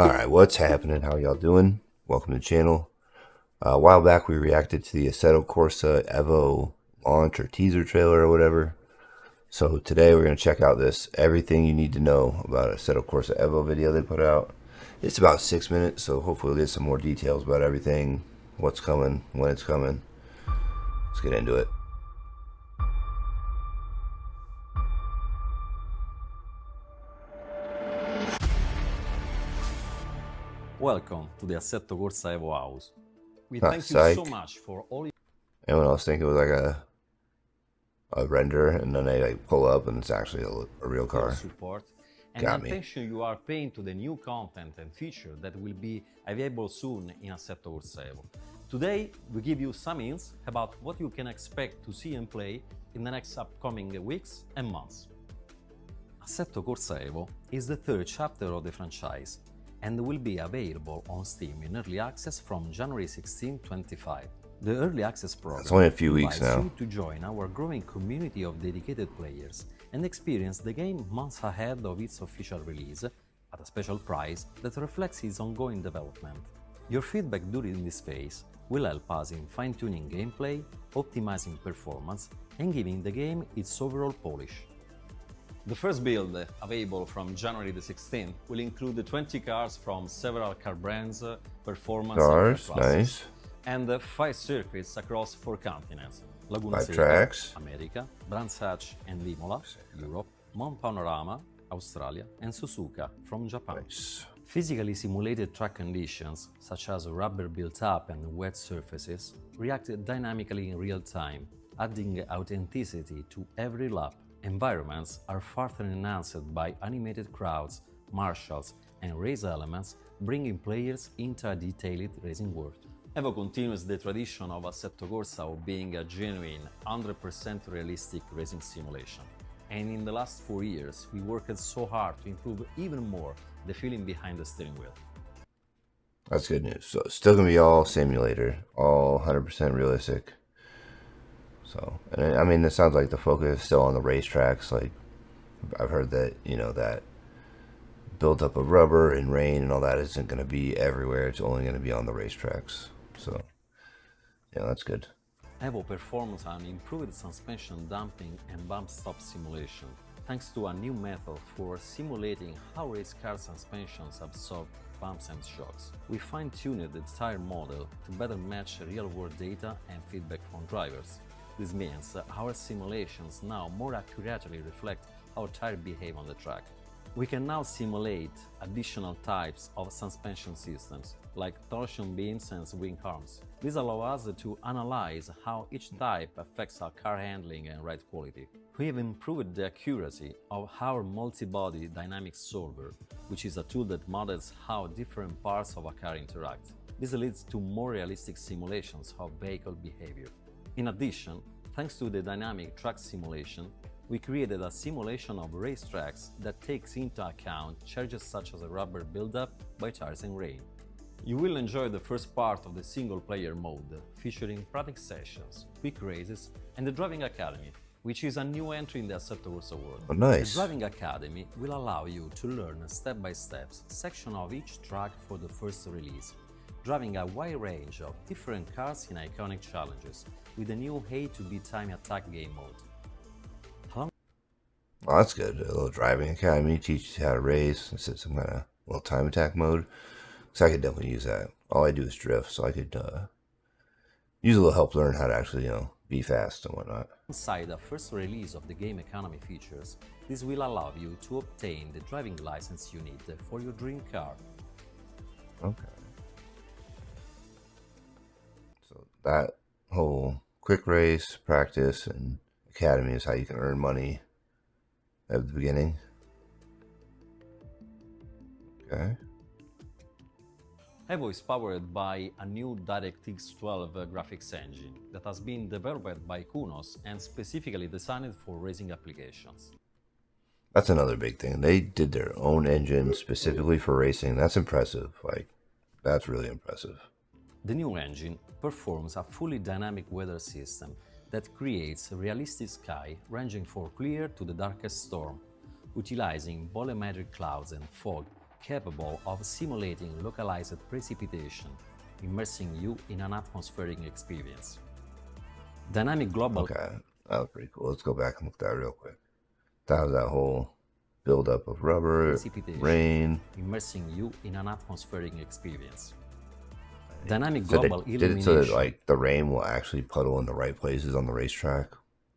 Alright, what's happening? How y'all doing? Welcome to the channel. A while back we reacted to the Assetto Corsa EVO launch or teaser trailer or whatever. So today we're going to check out this everything you need to know about Assetto Corsa EVO video they put out. It's about 6 minutes, so hopefully we'll get some more details about everything, what's coming, when it's coming. Let's get into it. Welcome to the Assetto Corsa EVO house. We thank you so much for all your... Anyone else think it was like a render and then they like pull up and it's actually a real car? Support and the attention you are paying to the new content and feature that will be available soon in Assetto Corsa EVO. Today we give you some hints about what you can expect to see and play in the next upcoming weeks and months. Assetto Corsa EVO is the third chapter of the franchise and will be available on Steam in early access from January 16, 2025. The early access program it's only a few weeks now. You to join our growing community of dedicated players and experience the game months ahead of its official release at a special price that reflects its ongoing development. Your feedback during this phase will help us in fine-tuning gameplay, optimizing performance, and giving the game its overall polish. The first build, available from January the 16th, will include 20 cars from several car brands, performance cars, nice, and 5 circuits across 4 continents: Laguna Seca, tracks, America, Brands Hatch and Imola, Europe, Mount Panorama, Australia, and Suzuka from Japan. Nice. Physically simulated track conditions, such as rubber built-up and wet surfaces, react dynamically in real time, adding authenticity to every lap. Environments are further enhanced by animated crowds, marshals, and race elements, bringing players into a detailed racing world. EVO continues the tradition of Assetto Corsa of being a genuine, 100% realistic racing simulation. And in the last 4 years, we worked so hard to improve even more the feeling behind the steering wheel. That's good news. So it's still going to be all simulator, all 100% realistic. So, and I mean, it sounds like the focus is still on the racetracks. Like, I've heard that, you know, that buildup of rubber and rain and all that isn't going to be everywhere. It's only going to be on the racetracks. So, yeah, that's good. EVO performs an improved suspension damping and bump stop simulation, thanks to a new method for simulating how race car suspensions absorb bumps and shocks. We fine-tuned the tire model to better match real-world data and feedback from drivers. This means our simulations now more accurately reflect how tires behave on the track. We can now simulate additional types of suspension systems, like torsion beams and swing arms. This allows us to analyze how each type affects our car handling and ride quality. We have improved the accuracy of our multi-body dynamic solver, which is a tool that models how different parts of a car interact. This leads to more realistic simulations of vehicle behavior. In addition, thanks to the dynamic track simulation, we created a simulation of racetracks that takes into account charges such as a rubber buildup by tires and rain. You will enjoy the first part of the single-player mode, featuring practice sessions, quick races, and the Driving Academy, which is a new entry in the Assetto Corsa world. Oh, nice. The Driving Academy will allow you to learn step-by-step section of each track for the first release, driving a wide range of different cars in iconic challenges, with the new A to B time attack game mode. Oh, that's good. A little driving academy teaches you how to race. It's some kind of little time attack mode. So I could definitely use that. All I do is drift, so I could use a little help learn how to actually, you know, be fast and whatnot. Inside the first release of the game economy features, this will allow you to obtain the driving license you need for your dream car. Okay. So that whole quick race, practice, and academy is how you can earn money at the beginning. Okay. EVO is powered by a new DirectX 12 graphics engine that has been developed by Kunos and specifically designed for racing applications. That's another big thing. They did their own engine specifically for racing. That's impressive. Like, that's really impressive. The new engine performs a fully dynamic weather system that creates a realistic sky ranging from clear to the darkest storm, utilizing volumetric clouds and fog capable of simulating localized precipitation, immersing you in an atmospheric experience. Dynamic global Okay, that was pretty cool. Let's go back and look at that real quick. That was that whole buildup of rubber, precipitation, rain. immersing you in an atmospheric experience. Dynamic So global they did it so illumination. that like the rain will actually puddle in the right places on the racetrack,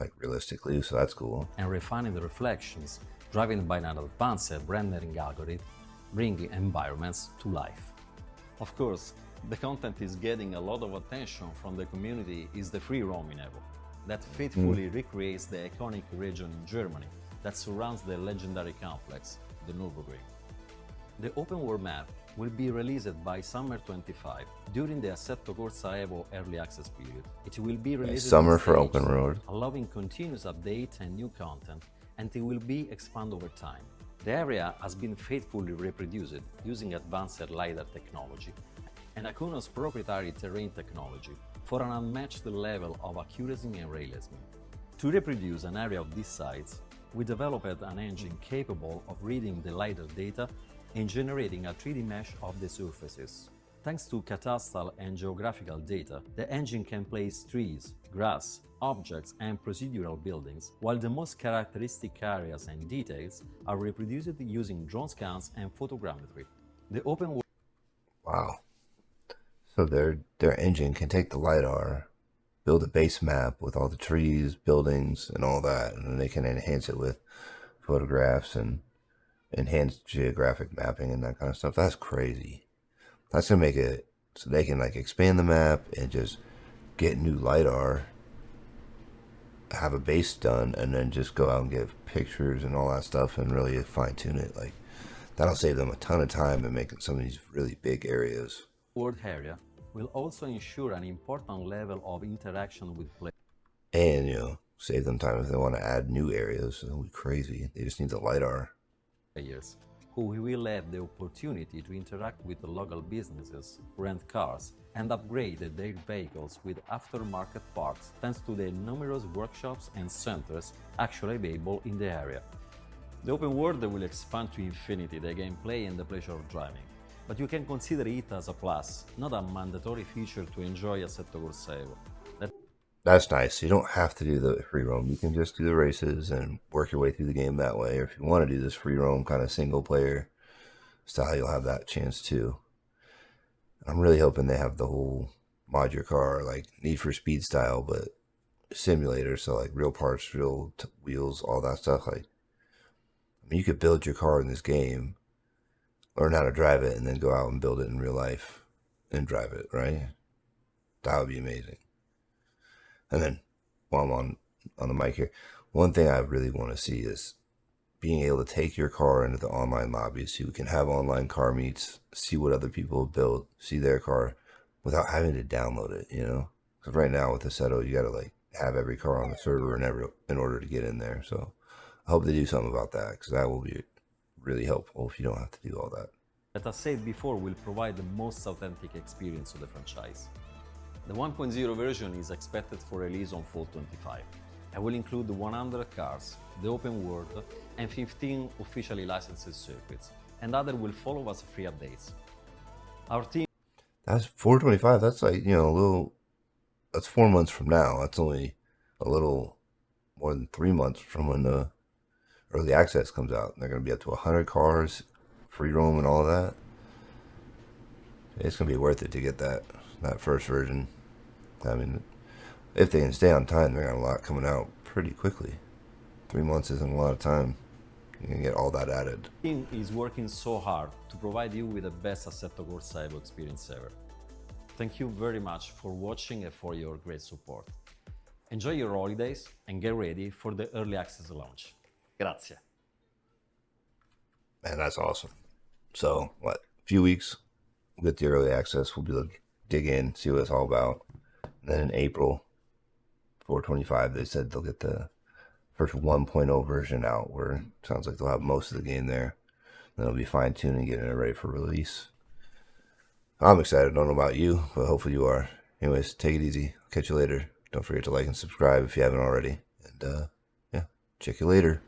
like realistically. So that's cool. And refining the reflections, driven by an advanced rendering algorithm, bringing environments to life. Of course, the content is getting a lot of attention from the community is the free roaming Evo, that faithfully recreates the iconic region in Germany that surrounds the legendary complex, the Nürburgring. The open world map will be released by summer 25 during the Assetto Corsa EVO early access period. It will be released Summer in for stages, open road. allowing continuous updates and new content, and it will be expanded over time. The area has been faithfully reproduced using advanced LiDAR technology and Akuno's proprietary terrain technology for an unmatched level of accuracy and realism. To reproduce an area of this size, we developed an engine capable of reading the LiDAR data and generating a 3D mesh of the surfaces. Thanks to cadastral and geographical data, the engine can place trees, grass, objects and procedural buildings, while the most characteristic areas and details are reproduced using drone scans and photogrammetry. The open world Wow. So their engine can take the LiDAR, build a base map with all the trees, buildings, and all that, and then they can enhance it with photographs and enhanced geographic mapping and that kind of stuff. That's crazy. That's gonna make it so they can like expand the map and just get new LiDAR, have a base done, and then just go out and get pictures and all that stuff and really fine tune it. Like that'll save them a ton of time in making some of these really big areas. area will also ensure an important level of interaction with players. And save them time if they want to add new areas. It'll be crazy. They just need the LiDAR. Who will have the opportunity to interact with the local businesses, rent cars, and upgrade their vehicles with aftermarket parts thanks to the numerous workshops and centers actually available in the area. The open world will expand to infinity the gameplay and the pleasure of driving, but you can consider it as a plus, not a mandatory feature to enjoy Assetto Corsa EVO. That's nice. You don't have to do the free roam. You can just do the races and work your way through the game that way. Or if you want to do this free roam kind of single player style, you'll have that chance too. I'm really hoping they have the whole mod your car, like Need for Speed style, but simulator. So like real parts, real wheels, all that stuff. Like, I mean, you could build your car in this game, learn how to drive it, and then go out and build it in real life and drive it, right? That would be amazing. And then, while I'm on the mic here, one thing I really want to see is being able to take your car into the online lobby so you can have online car meets, see what other people have built, see their car, without having to download it, Because right now with Assetto, you got to like have every car on the server in order to get in there. So I hope they do something about that, because that will be really helpful if you don't have to do all that. As I said before, will provide the most authentic experience of the franchise. The 1.0 version is expected for release on fall 25 and will include 100 cars, the open world, and 15 officially licensed circuits, and others will follow as free updates. Our team. That's 425. That's like, a little. That's 4 months from now. That's only a little more than 3 months from when the early access comes out. They're going to be up to 100 cars, free roam, and all of that. It's going to be worth it to get that first version. I mean, if they can stay on time, they got a lot coming out pretty quickly. 3 months isn't a lot of time. You can get all that added. The team is working so hard to provide you with the best Assetto Corsa EVO experience ever. Thank you very much for watching and for your great support. Enjoy your holidays and get ready for the early access launch. Grazie. Man, that's awesome. So, a few weeks, we'll get the early access. We'll be able to dig in, see what it's all about. And then in April 425, they said they'll get the first 1.0 version out, where it sounds like they'll have most of the game there. Then they'll be fine-tuning, getting it ready for release. I'm excited. I don't know about you, but hopefully you are. Anyways, take it easy. Catch you later. Don't forget to like and subscribe if you haven't already. And, check you later.